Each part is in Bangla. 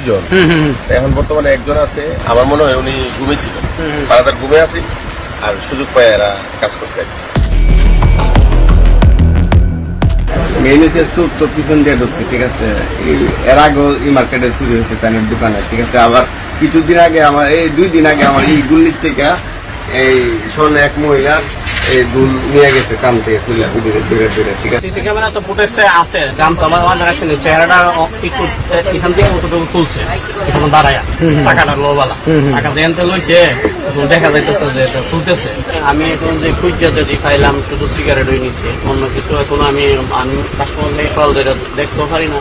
দুইজন, এখন বর্তমানে একজন আছে। আমার মনে হয় উনি ঘুমিয়েছিল, পাড়াদার ঘুমে আছি আর সুযোগ পায় এরা কাজ করছে। মেইন হচ্ছে সুপ তো পিছন দিয়ে ঢুকছে, ঠিক আছে। এর আগেও এই মার্কেটে চুরি হয়েছে তাদের দোকানে, ঠিক আছে। আবার কিছুদিন আগে আমার এই 2 দিন আগে আমার এই গুল্লির থেকে এই স্বর্ণ এক মহিলা এই দুল নিয়ে গেছে কান থেকে খুলে দূরে, ঠিক আছে। সিসি ক্যামেরা তো ফুটেজে আছে, গামছা আমার রাখছেন, চেহারাটা একটু এখান থেকে কতটুকু খুলছে, এখন দাঁড়ায় টাকাটা লোবালা টাকা দেনতে লইছে, দেখা যাইতেছে যে এটা খুলতেছে। আমি এখন যে খুঁজতে যদি পাইলাম শুধু সিগারেট হয়ে নিচ্ছে, অন্য কিছু এখন আমি দেখতে পারি না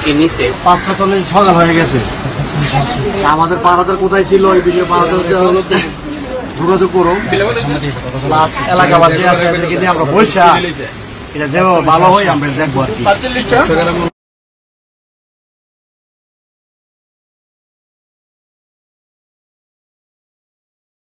কি নিচ্ছে। 5:40 সকাল হয়ে গেছে। আমাদের পাড়াদের কোথায় ছিল এই বিষয়ে পাড়াদের যোগাযোগ করো, এলাকাবাসী আছে, আমরা বৈশা এটা ভালো হয় আমরা দেখবো আর কি।